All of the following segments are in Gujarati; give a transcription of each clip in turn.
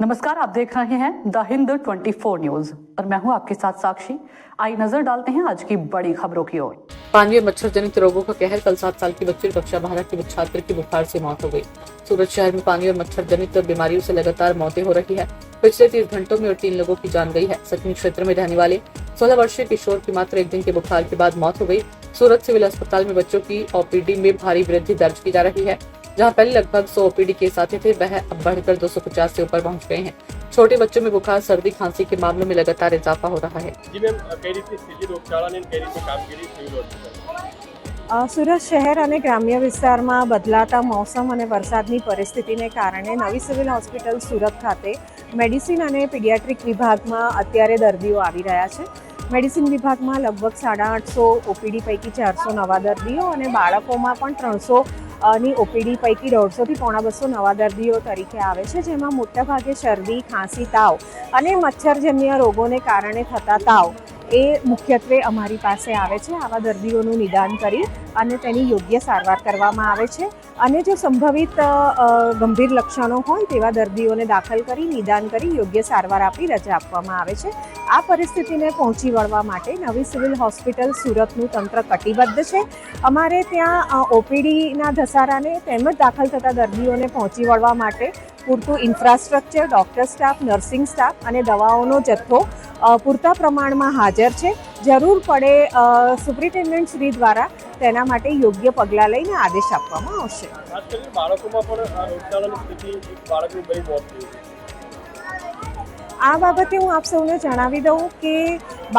नमस्कार, आप देख रहे हैं द हिंद 24 न्यूज और मैं हूं आपके साथ साक्षी। आइए नजर डालते हैं आज की बड़ी खबरों की ओर। पानी और मच्छर जनित रोगों का कहर। कल 7 साल की बच्ची और कक्षा 12 के छात्र की बुखार से मौत हो गई। सूरत शहर में पानी और मच्छर जनित बीमारियों से लगातार मौतें हो रही है। पिछले 30 घंटों में और 3 लोगों की जान गई है। सचनी क्षेत्र में रहने वाले 16 वर्षीय किशोर की मात्र 1 दिन के बुखार के बाद मौत हो गई। सूरत सिविल अस्पताल में बच्चों की ओपीडी में भारी वृद्धि दर्ज की जा रही है। जहां पहले लगभग 100 ओपीडी केस आते थे, वह अब बढ़कर 250 से ऊपर पहुंच गए हैं। छोटे बच्चों में बुखार, सर्दी, खांसी के मामलों में लगातार इजाफा हो रहा है। जी मैम, कई રીતે સ્થિતિ રોગચાળાની કઈ રીતે કામગીરી સિવિલ હોસ્પિટલ સુરત શહેર અને ગ્રામ્ય વિસ્તારમાં બદલાતા મોસમ અને વરસાદની પરિસ્થિતિને કારણે નવી સિવિલ હોસ્પિટલ સુરત ખાતે મેડિસિન અને પીડિયાટ્રિક વિભાગમાં અત્યારે દર્દીઓ આવી રહ્યા છે। મેડિસિન વિભાગમાં લગભગ 850 ઓપીડી પૈકી 400 નવા દર્દીઓ અને બાળકોમાં પણ 300 ની ઓપીડી પૈકી 150 થી પોણા 200 નવા દર્દીઓ તરીકે આવે છે, જેમાં મોટાભાગે શરદી, ખાંસી, તાવ અને મચ્છરજન્ય રોગોને કારણે થતા તાવ એ મુખ્યત્વે અમારી પાસે આવે છે। આવા દર્દીઓનું નિદાન કરી અને તેની યોગ્ય સારવાર કરવામાં આવે છે અને જો સંભવિત ગંભીર લક્ષણો હોય તેવા દર્દીઓને દાખલ કરી નિદાન કરી યોગ્ય સારવાર આપી રજા આપવામાં આવે છે। આ પરિસ્થિતિને પહોંચી વળવા માટે નવી સિવિલ હોસ્પિટલ સુરતનું તંત્ર કટિબદ્ધ છે। અમારે ત્યાં ઓપીડીના ધસારાને તેમજ દાખલ થતા દર્દીઓને પહોંચી વળવા માટે પૂરતું infrastructure, doctor staff, nursing staff અને દવાઓનો જથ્થો પૂરતા પ્રમાણમાં હાજર છે। જરૂર પડે સુપ્રિન્ટેન્ડન્ટ શ્રી દ્વારા તેના માટે યોગ્ય પગલાં લઈને આદેશ આપવામાં આવશે। ખાસ કરીને બાળકોમાં પણ આ રોગચાળાની સ્થિતિ એક બાળકની બની મોત થઈ છે। આ બાબતે હું આપ સૌને જણાવી દઉં કે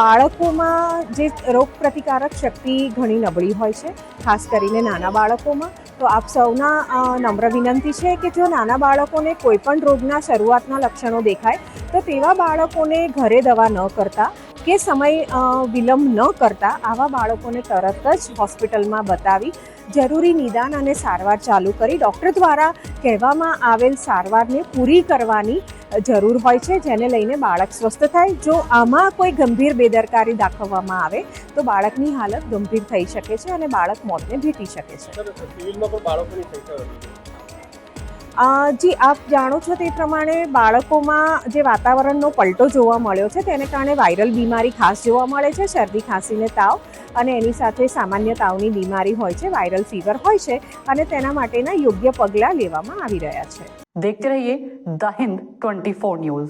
બાળકોમાં જે રોગપ્રતિકારક શક્તિ ઘણી નબળી હોય છે, ખાસ કરીને નાના બાળકોમાં। તો આપ સૌના નમ્ર વિનંતી છે કે જો નાના બાળકોને કોઈપણ રોગના શરૂઆતના લક્ષણો દેખાય તો તેવા બાળકોને ઘરે દવા ન કરતા કે સમય વિલંબ ન કરતા આવા બાળકોને તરત જ હોસ્પિટલમાં બતાવી જરૂરી નિદાન અને સારવાર ચાલુ કરી ડૉક્ટર દ્વારા કહેવામાં આવેલ સારવારને પૂરી કરવાની જરૂર હોય છે, જેને લઈને બાળક સ્વસ્થ થાય। જો આમાં કોઈ ગંભીર બેદરકારી દાખવવામાં આવે તો બાળકની હાલત ગંભીર થઈ શકે છે અને બાળક મોતને ભેટી શકે છે। સિવિલમાં પણ બાળકોની સંખ્યા વધી છે। જી, આપ જાણો છો તે પ્રમાણે બાળકોમાં જે વાતાવરણનો પલટો જોવા મળ્યો છે તેને કારણે વાયરલ બીમારી ખાસ જોવા મળે છે। શરદી, ખાંસી ને તાવ અને એની સાથે સામાન્ય તાવની બીમારી હોય છે, વાયરલ ફીવર હોય છે અને તેના માટેના યોગ્ય પગલાં લેવામાં આવી રહ્યા છે। देखते रहिए द हिंद 24 न्यूज।